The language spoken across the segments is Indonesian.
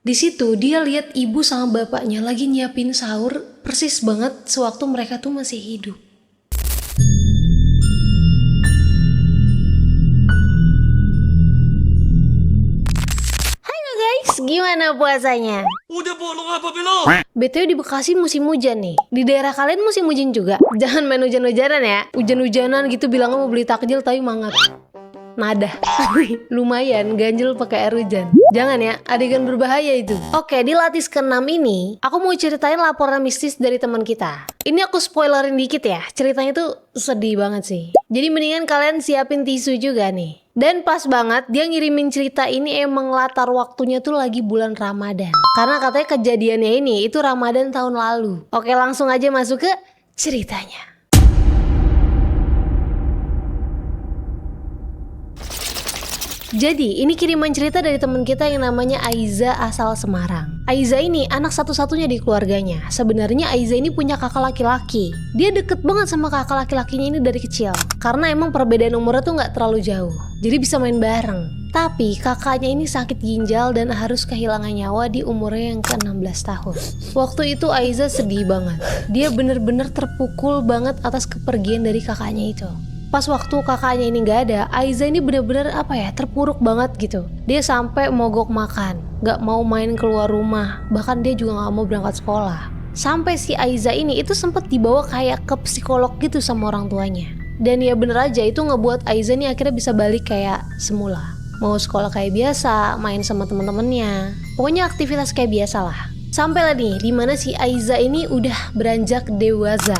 Di situ dia lihat ibu sama bapaknya lagi nyiapin sahur persis banget sewaktu mereka tuh masih hidup. Halo guys, gimana puasanya? Udah bolong apa belum? BTW di Bekasi musim hujan nih. Di daerah kalian musim hujan juga? Jangan main hujan-hujanan ya. Hujan-hujanan gitu bilangnya mau beli takjil tapi mangat. Nada. Lumayan ganjel pakai air hujan. Jangan ya, adegan berbahaya itu. Oke, di Latis ke-6 ini aku mau ceritain laporan mistis dari teman kita. Ini aku spoilerin dikit ya. Ceritanya tuh sedih banget sih. Jadi mendingan kalian siapin tisu juga nih. Dan pas banget dia ngirimin cerita ini emang latar waktunya tuh lagi bulan Ramadan. Karena katanya kejadiannya ini itu Ramadan tahun lalu. Oke, langsung aja masuk ke ceritanya. Jadi, ini kiriman cerita dari teman kita yang namanya Aiza asal Semarang. Aiza ini anak satu-satunya di keluarganya. Sebenarnya Aiza ini punya kakak laki-laki. Dia deket banget sama kakak laki-lakinya ini dari kecil. Karena emang perbedaan umurnya tuh nggak terlalu jauh. Jadi bisa main bareng. Tapi kakaknya ini sakit ginjal dan harus kehilangan nyawa di umurnya yang ke-16 tahun. Waktu itu Aiza sedih banget. Dia bener-bener terpukul banget atas kepergian dari kakaknya itu. Pas waktu kakaknya ini gak ada, Aiza ini bener-bener terpuruk banget gitu. Dia sampai mogok makan, gak mau main keluar rumah, bahkan dia juga gak mau berangkat sekolah. Sampai si Aiza ini itu sempat dibawa kayak ke psikolog gitu sama orang tuanya. Dan ya bener aja itu ngebuat Aiza ini akhirnya bisa balik kayak semula. Mau sekolah kayak biasa, main sama temen-temennya, pokoknya aktivitas kayak biasa lah. Sampai lah nih, dimana si Aiza ini udah beranjak dewasa.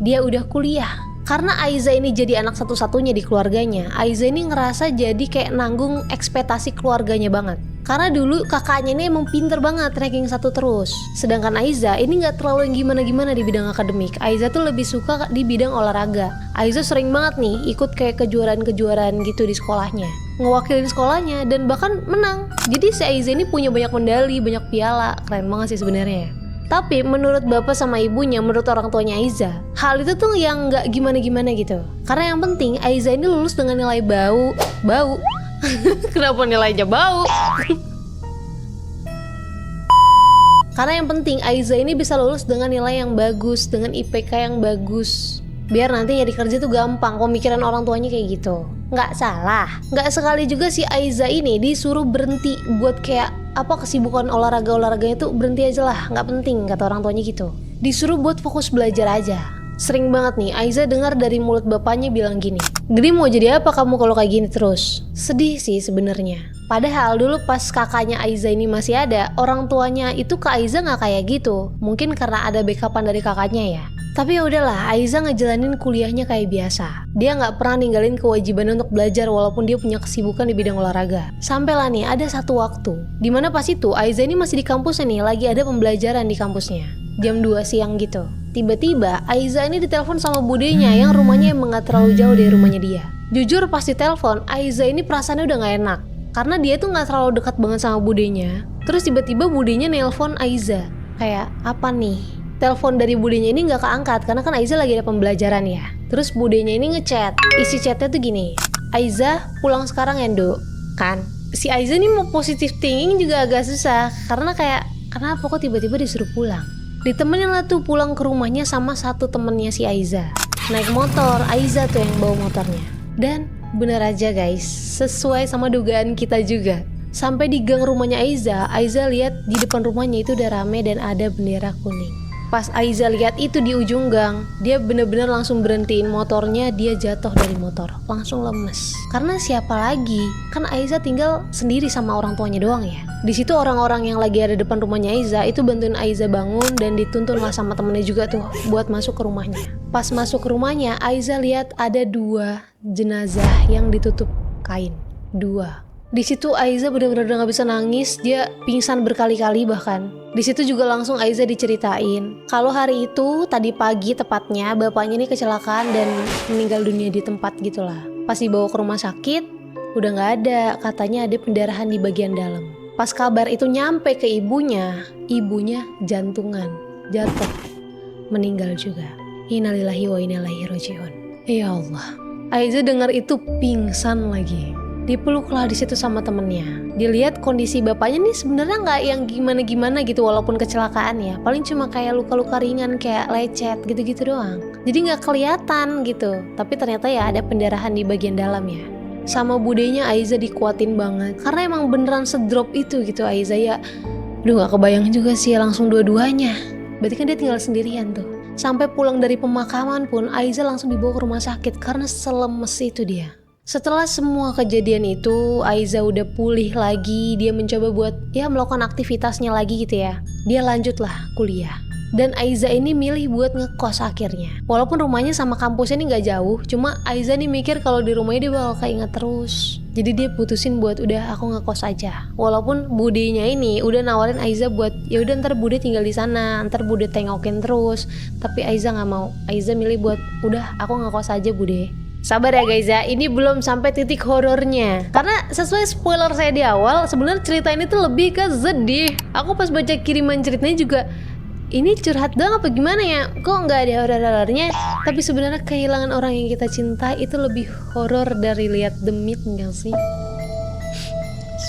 Dia udah kuliah. Karena Aiza ini jadi anak satu-satunya di keluarganya, Aiza ini ngerasa jadi kayak nanggung ekspektasi keluarganya banget. Karena dulu kakaknya ini emang pinter banget ranking 1 terus. Sedangkan Aiza ini gak terlalu yang gimana-gimana di bidang akademik. Aiza tuh lebih suka di bidang olahraga. Aiza sering banget nih ikut kayak kejuaraan-kejuaraan gitu di sekolahnya, ngewakilin sekolahnya dan bahkan menang. Jadi si Aiza ini punya banyak medali, banyak piala. Keren banget sih sebenarnya. Tapi menurut bapak sama ibunya, menurut orang tuanya Aiza, hal itu tuh yang gak gimana-gimana gitu. Karena yang penting Aiza ini lulus dengan nilai bau. Kenapa nilainya bau? Karena yang penting Aiza ini bisa lulus dengan nilai yang bagus, dengan IPK yang bagus. Biar nanti nyari kerja tuh gampang. Pemikiran orang tuanya kayak gitu. Nggak salah. Nggak sekali juga si Aiza ini disuruh berhenti buat kayak kesibukan olahraganya tuh berhenti aja lah, nggak penting kata orang tuanya gitu. Disuruh buat fokus belajar aja. Sering banget nih Aiza dengar dari mulut bapaknya bilang gini, "Gede mau jadi apa kamu kalau kayak gini terus?" Sedih sih sebenarnya. Padahal dulu pas kakaknya Aiza ini masih ada, orang tuanya itu ke Aiza nggak kayak gitu. Mungkin karena ada backupan dari kakaknya ya. Tapi ya udahlah, Aiza ngejalanin kuliahnya kayak biasa. Dia nggak pernah ninggalin kewajibannya untuk belajar walaupun dia punya kesibukan di bidang olahraga. Sampailah nih ada satu waktu, dimana pas itu Aiza ini masih di kampusnya nih, lagi ada pembelajaran di kampusnya. Jam 2 siang gitu. Tiba-tiba Aiza ini ditelepon sama budenya yang rumahnya emang gak terlalu jauh dari rumahnya dia. Jujur pas ditelepon, Aiza ini perasaannya udah gak enak. Karena dia tuh gak terlalu dekat banget sama budenya. Terus tiba-tiba budenya nelpon Aiza. Kayak apa nih? Telepon dari budenya ini gak keangkat karena kan Aiza lagi ada pembelajaran ya. Terus budenya ini ngechat. Isi chatnya tuh gini, "Aiza pulang sekarang ya Nduk." Kan si Aiza ini mau positive thinking juga agak susah. Karena kayak kenapa kok tiba-tiba disuruh pulang. Ditemenin lah tuh pulang ke rumahnya sama satu temennya si Aiza. Naik motor, Aiza tuh yang bawa motornya. Dan bener aja guys, sesuai sama dugaan kita juga. Sampai di gang rumahnya Aiza lihat di depan rumahnya itu udah rame dan ada bendera kuning. Pas Aiza lihat itu di ujung gang, dia bener-bener langsung berhentiin motornya, dia jatuh dari motor, langsung lemes. Karena siapa lagi? Kan Aiza tinggal sendiri sama orang tuanya doang ya. Di situ orang-orang yang lagi ada depan rumahnya Aiza itu bantuin Aiza bangun dan dituntun lah sama temennya juga tuh buat masuk ke rumahnya. Pas masuk ke rumahnya, Aiza lihat ada 2 jenazah yang ditutup kain. 2. Di situ Aiza benar-benar udah gak bisa nangis, dia pingsan berkali-kali bahkan. Di situ juga langsung Aiza diceritain kalau hari itu tadi pagi tepatnya bapaknya ini kecelakaan dan meninggal dunia di tempat gitulah. Pas dibawa ke rumah sakit udah gak ada, katanya ada pendarahan di bagian dalam. Pas kabar itu nyampe ke ibunya jantungan, jatuh, meninggal juga. Innalillahi wa inna ilaihi raji'un. Ya Allah, Aiza dengar itu pingsan lagi. Dipeluklah di situ sama temennya. Dilihat kondisi bapaknya nih sebenarnya nggak yang gimana-gimana gitu walaupun kecelakaan ya. Paling cuma kayak luka-luka ringan kayak lecet gitu-gitu doang. Jadi nggak kelihatan gitu. Tapi ternyata ya ada pendarahan di bagian dalam ya. Sama budenya Aiza dikuatin banget. Karena emang beneran sedrop itu gitu Aiza ya. Aduh nggak kebayang juga sih langsung dua-duanya. Berarti kan dia tinggal sendirian tuh. Sampai pulang dari pemakaman pun Aiza langsung dibawa ke rumah sakit karena selemes itu dia. Setelah semua kejadian itu, Aiza udah pulih lagi, dia mencoba buat ya melakukan aktivitasnya lagi gitu ya. Dia lanjutlah kuliah. Dan Aiza ini milih buat ngekos akhirnya. Walaupun rumahnya sama kampusnya ini gak jauh, cuma Aiza nih mikir kalau di rumahnya dia bakal keinget terus. Jadi dia putusin buat udah aku ngekos aja. Walaupun budenya ini udah nawarin Aiza buat ya udah ntar bude tinggal di sana, ntar bude tengokin terus. Tapi Aiza nggak mau. Aiza milih buat udah aku ngekos aja bude. Sabar ya guys ya, ini belum sampai titik horornya. Karena sesuai spoiler saya di awal, sebenarnya cerita ini tuh lebih ke sedih. Aku pas baca kiriman ceritanya juga, ini curhat doang apa gimana ya? Kok nggak ada horor-horornya? Tapi sebenarnya kehilangan orang yang kita cinta itu lebih horor dari lihat The Mist nggak sih?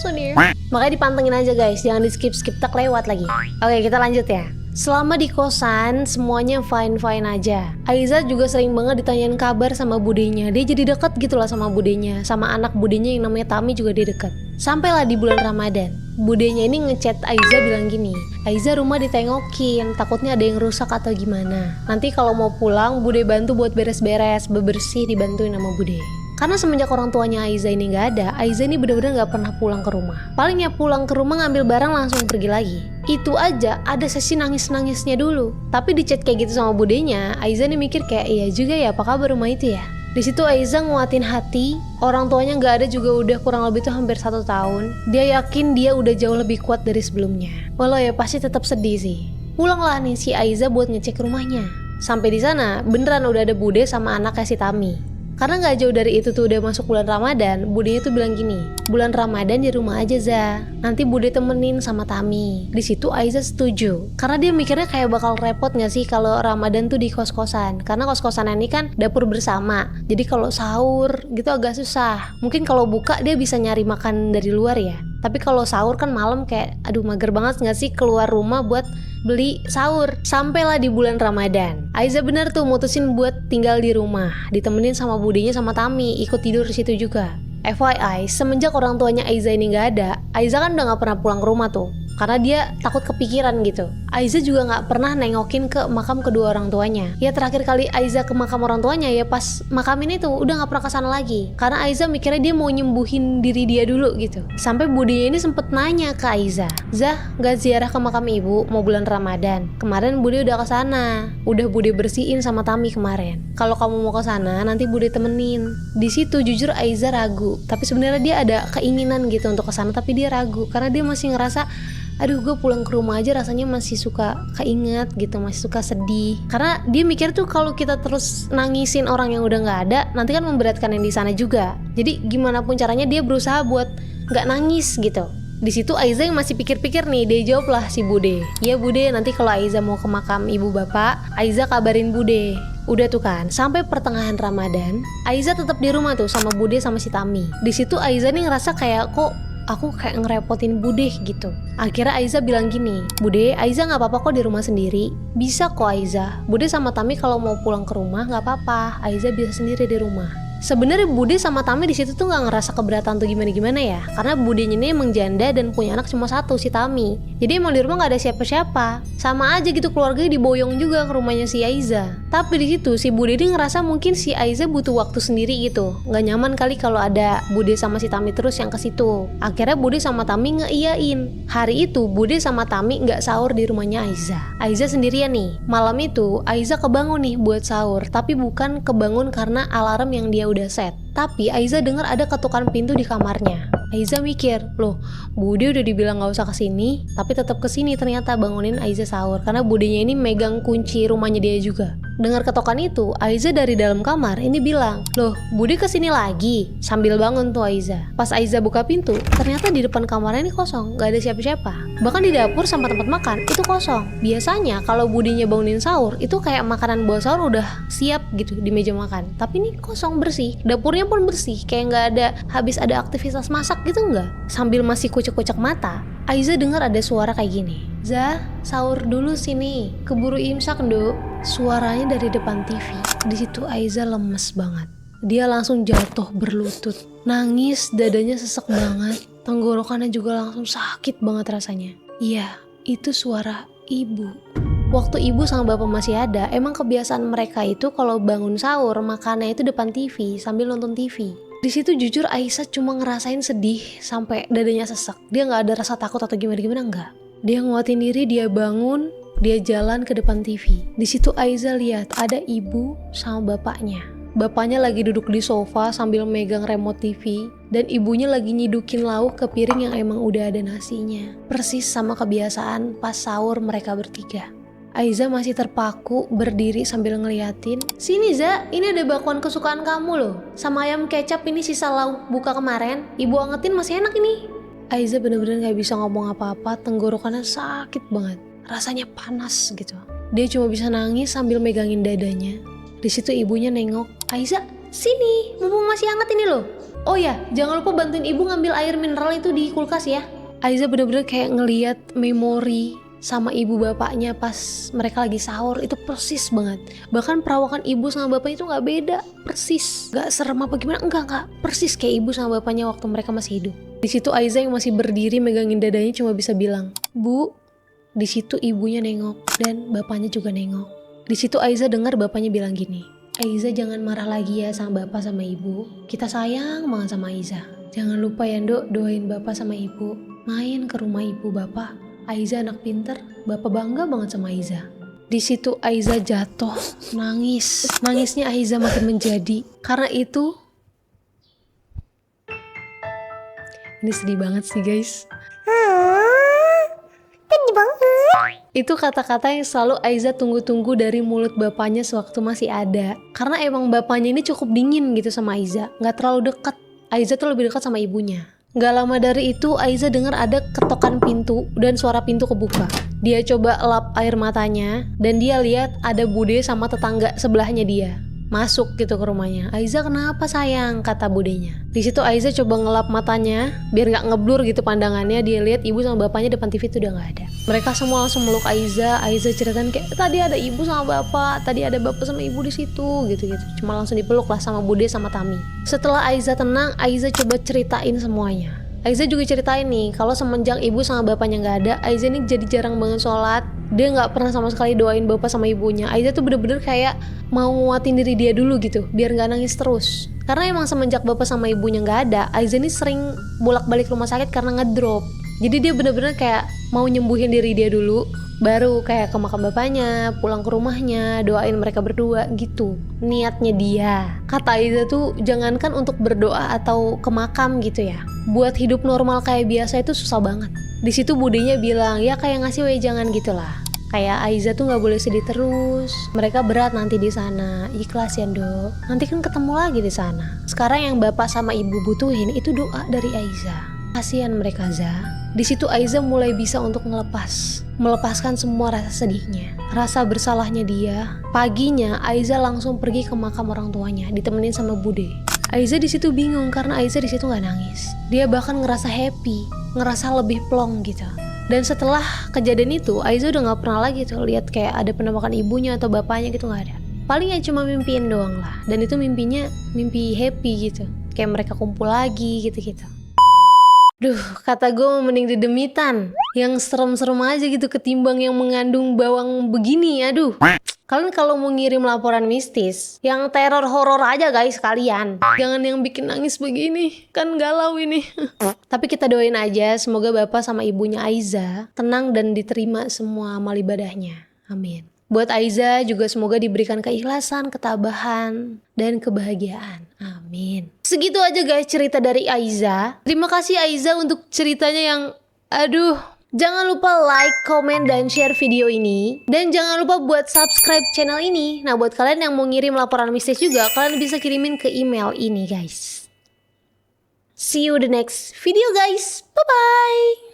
Sedih. Makanya dipantengin aja guys, jangan di skip-skip tak lewat lagi. Oke, kita lanjut ya. Selama di kosan, semuanya fine-fine aja. Aiza juga sering banget ditanyain kabar sama budenya. Dia jadi deket gitu lah sama budenya. Sama anak budenya yang namanya Tami juga dia deket. Sampailah di bulan Ramadan. Budenya ini ngechat Aiza bilang gini, Aiza rumah ditengokin, takutnya ada yang rusak atau gimana. Nanti kalau mau pulang, bude bantu buat beres-beres, bebersih dibantuin sama bude. Karena semenjak orang tuanya Aiza ini gak ada, Aiza ini benar-benar gak pernah pulang ke rumah. Palingnya pulang ke rumah ngambil barang langsung pergi lagi. Itu aja ada sesi nangis-nangisnya dulu. Tapi di chat kayak gitu sama budenya, Aiza nih mikir kayak iya juga ya, apa kabar rumah itu ya. Di situ Aiza nguatin hati, orang tuanya gak ada juga udah kurang lebih tuh hampir 1 tahun. Dia yakin dia udah jauh lebih kuat dari sebelumnya. Walau ya pasti tetap sedih sih. Pulanglah nih si Aiza buat ngecek rumahnya. Sampai di sana beneran udah ada bude sama anaknya si Tami. Karena gak jauh dari itu tuh udah masuk bulan Ramadan, budenya tuh bilang gini, bulan Ramadan di rumah aja Za, nanti bude temenin sama Tami. Di situ Aiza setuju, karena dia mikirnya kayak bakal repot gak sih kalau Ramadan tuh di kos-kosan. Karena kos-kosan ini kan dapur bersama, jadi kalau sahur gitu agak susah. Mungkin kalau buka dia bisa nyari makan dari luar ya. Tapi kalau sahur kan malam kayak aduh mager banget gak sih keluar rumah buat beli sahur. Sampailah di bulan Ramadan. Aiza bener tuh mutusin buat tinggal di rumah, ditemenin sama budenya sama Tami, ikut tidur di situ juga. FYI, semenjak orang tuanya Aiza ini gak ada, Aiza kan udah gak pernah pulang ke rumah tuh. Karena dia takut kepikiran gitu. Aiza juga gak pernah nengokin ke makam kedua orang tuanya. Ya terakhir kali Aiza ke makam orang tuanya ya pas makam ini tuh udah gak pernah kesana lagi. Karena Aiza mikirnya dia mau nyembuhin diri dia dulu gitu. Sampai budenya ini sempet nanya ke Aiza, Zah gak ziarah ke makam ibu mau bulan Ramadan? Kemarin bude udah kesana, udah bude bersihin sama Tami kemarin. Kalau kamu mau kesana nanti bude temenin. Di situ jujur Aiza ragu. Tapi sebenarnya dia ada keinginan gitu untuk kesana, tapi dia ragu karena dia masih ngerasa aduh gue pulang ke rumah aja rasanya masih suka keinget gitu, masih suka sedih. Karena dia mikir tuh kalau kita terus nangisin orang yang udah gak ada, nanti kan memberatkan yang di sana juga. Jadi gimana pun caranya dia berusaha buat gak nangis gitu. Di situ Aiza yang masih pikir-pikir nih, dia jawablah si bude, ya bude nanti kalau Aiza mau ke makam ibu bapak, Aiza kabarin bude. Udah tuh kan, sampai pertengahan Ramadan, Aiza tetap di rumah tuh sama bude sama si Tami. Di situ Aiza nih ngerasa kayak kok aku kayak ngerepotin bude gitu. Akhirnya Aiza bilang gini, bude Aiza gak apa-apa kok di rumah sendiri. Bisa kok Aiza, bude sama Tami kalau mau pulang ke rumah gak apa-apa, Aiza bisa sendiri di rumah. Sebenarnya bude sama Tami di situ tuh nggak ngerasa keberatan tuh gimana ya, karena budenya ini emang janda dan punya anak cuma satu si Tami. Jadi emang di rumah nggak ada siapa-siapa, sama aja gitu keluarganya diboyong juga ke rumahnya si Aiza. Tapi di situ si bude ini ngerasa mungkin si Aiza butuh waktu sendiri gitu, nggak nyaman kali kalau ada bude sama si Tami terus yang ke situ. Akhirnya bude sama Tami ngeiyain. Hari itu bude sama Tami nggak sahur di rumahnya Aiza. Aiza sendirian nih. Malam itu Aiza kebangun nih buat sahur, tapi bukan kebangun karena alarm yang dia udah set. Tapi Aiza dengar ada ketukan pintu di kamarnya. Aiza mikir, loh bude udah dibilang gak usah kesini, tapi tetap kesini ternyata bangunin Aiza sahur. Karena budenya ini megang kunci rumahnya dia juga. Dengar ketokan itu, Aiza dari dalam kamar ini bilang, "Loh, Bude kesini lagi?" Sambil bangun tuh Aiza. Pas Aiza buka pintu, ternyata di depan kamarnya ini kosong, gak ada siapa-siapa. Bahkan di dapur sama tempat makan itu kosong. Biasanya kalau Budenya bangunin sahur, itu kayak makanan buat sahur udah siap gitu di meja makan. Tapi ini kosong, bersih. Dapurnya pun bersih, kayak gak ada habis ada aktivitas masak gitu nggak. Sambil masih kucek-kucek mata, Aiza dengar ada suara kayak gini, "Za, sahur dulu sini, keburu imsak nduk." Suaranya dari depan TV. Di situ Aiza lemes banget. Dia langsung jatuh berlutut, nangis, dadanya sesek banget, tenggorokannya juga langsung sakit banget rasanya. Iya, itu suara ibu. Waktu ibu sama bapak masih ada, emang kebiasaan mereka itu kalau bangun sahur makannya itu depan TV sambil nonton TV. Di situ jujur Aisyah cuma ngerasain sedih sampai dadanya sesek. Dia nggak ada rasa takut atau gimana-gimana, enggak. Dia nguatin diri, dia bangun, dia jalan ke depan TV. Di situ Aiza lihat ada ibu sama bapaknya. Bapaknya lagi duduk di sofa sambil megang remote TV, dan ibunya lagi nyidukin lauk ke piring yang emang udah ada nasinya. Persis sama kebiasaan pas sahur mereka bertiga. Aiza masih terpaku berdiri sambil ngeliatin. "Sini Za, ini ada bakwan kesukaan kamu loh. Sama ayam kecap, ini sisa lauk buka kemarin. Ibu angetin, masih enak ini." Aiza bener-bener gak bisa ngomong apa-apa, tenggorokannya sakit banget. Rasanya panas gitu. Dia cuma bisa nangis sambil megangin dadanya. Di situ ibunya nengok, "Aiza, sini, mumpung masih hangat ini loh. Oh ya, jangan lupa bantuin ibu ngambil air mineral itu di kulkas ya." Aiza bener-bener kayak ngeliat memori sama ibu bapaknya pas mereka lagi sahur, itu persis banget. Bahkan perawakan ibu sama bapaknya itu gak beda, persis. Gak serem apa gimana, enggak. Persis kayak ibu sama bapaknya waktu mereka masih hidup. Di situ Aiza yang masih berdiri megangin dadanya cuma bisa bilang, "Bu." Di situ ibunya nengok dan bapaknya juga nengok. Di situ Aiza dengar bapaknya bilang gini, "Aiza jangan marah lagi ya sama bapak sama ibu. Kita sayang banget sama Aiza. Jangan lupa ya Nduk, doain bapak sama ibu. Main ke rumah ibu bapak. Aiza anak pinter, bapak bangga banget sama Aiza." Di situ Aiza jatuh, nangis. Nangisnya Aiza makin menjadi. Karena itu, ini sedih banget sih guys. Sedih banget. Itu kata-kata yang selalu Aiza tunggu-tunggu dari mulut bapaknya sewaktu masih ada. Karena emang bapaknya ini cukup dingin gitu sama Aiza, gak terlalu dekat. Aiza tuh lebih dekat sama ibunya. Gak lama dari itu Aiza dengar ada ketokan pintu dan suara pintu kebuka. Dia coba lap air matanya dan dia lihat ada Bude sama tetangga sebelahnya dia masuk gitu ke rumahnya. "Aiza, kenapa sayang?" kata budenya. Di situ Aiza coba ngelap matanya biar nggak ngeblur gitu pandangannya. Dia lihat ibu sama bapaknya depan TV itu udah nggak ada. Mereka semua langsung meluk Aiza. Aiza ceritain kayak, "Tadi ada ibu sama bapak, tadi ada bapak sama ibu di situ," gitu-gitu. Cuma langsung dipeluk lah sama Bude sama Tami. Setelah Aiza tenang, Aiza coba ceritain semuanya. Aiza juga ceritain nih, kalau semenjak ibu sama bapaknya nggak ada, Aiza nih jadi jarang banget sholat. Dia nggak pernah sama sekali doain bapak sama ibunya. Aiza tuh bener-bener kayak mau nguatin diri dia dulu gitu, biar nggak nangis terus. Karena emang semenjak bapak sama ibunya nggak ada, Aiza nih sering bolak-balik rumah sakit karena ngedrop. Jadi dia bener-bener kayak mau nyembuhin diri dia dulu, baru kayak ke makam bapaknya, pulang ke rumahnya, doain mereka berdua gitu. Niatnya dia. Kata Aiza tuh jangankan untuk berdoa atau ke makam gitu ya, buat hidup normal kayak biasa itu susah banget. Di situ budenya bilang, ya kayak ngasih wejangan gitulah. Kayak Aiza tuh nggak boleh sedih terus. Mereka berat nanti di sana. Ikhlas ya Dok. Nanti kan ketemu lagi di sana. Sekarang yang bapak sama ibu butuhin itu doa dari Aiza. Kasihan mereka Za. Di situ Aiza mulai bisa untuk melepaskan semua rasa sedihnya, rasa bersalahnya dia. Paginya Aiza langsung pergi ke makam orang tuanya, ditemenin sama Bude. Aiza di situ bingung karena Aiza di situ nggak nangis. Dia bahkan ngerasa happy, ngerasa lebih plong gitu. Dan setelah kejadian itu, Aiza udah nggak pernah lagi tuh lihat kayak ada penampakan ibunya atau bapaknya gitu, nggak ada. Paling ya cuma mimpiin doang lah. Dan itu mimpinya mimpi happy gitu, kayak mereka kumpul lagi gitu-gitu. Duh, kata gue mending didemitan yang serem-serem aja gitu ketimbang yang mengandung bawang begini. Aduh, kalian kalau mau ngirim laporan mistis yang teror horor aja guys kalian, jangan yang bikin nangis begini, kan galau ini. Tapi kita doain aja semoga bapak sama ibunya Aiza tenang dan diterima semua amal ibadahnya, amin. Buat Aiza juga semoga diberikan keikhlasan, ketabahan, dan kebahagiaan. Amin. Segitu aja guys cerita dari Aiza. Terima kasih Aiza untuk ceritanya yang Jangan lupa like, komen, dan share video ini. Dan jangan lupa buat subscribe channel ini. Nah, buat kalian yang mau ngirim laporan mistis juga, kalian bisa kirimin ke email ini guys. See you the next video guys. Bye-bye.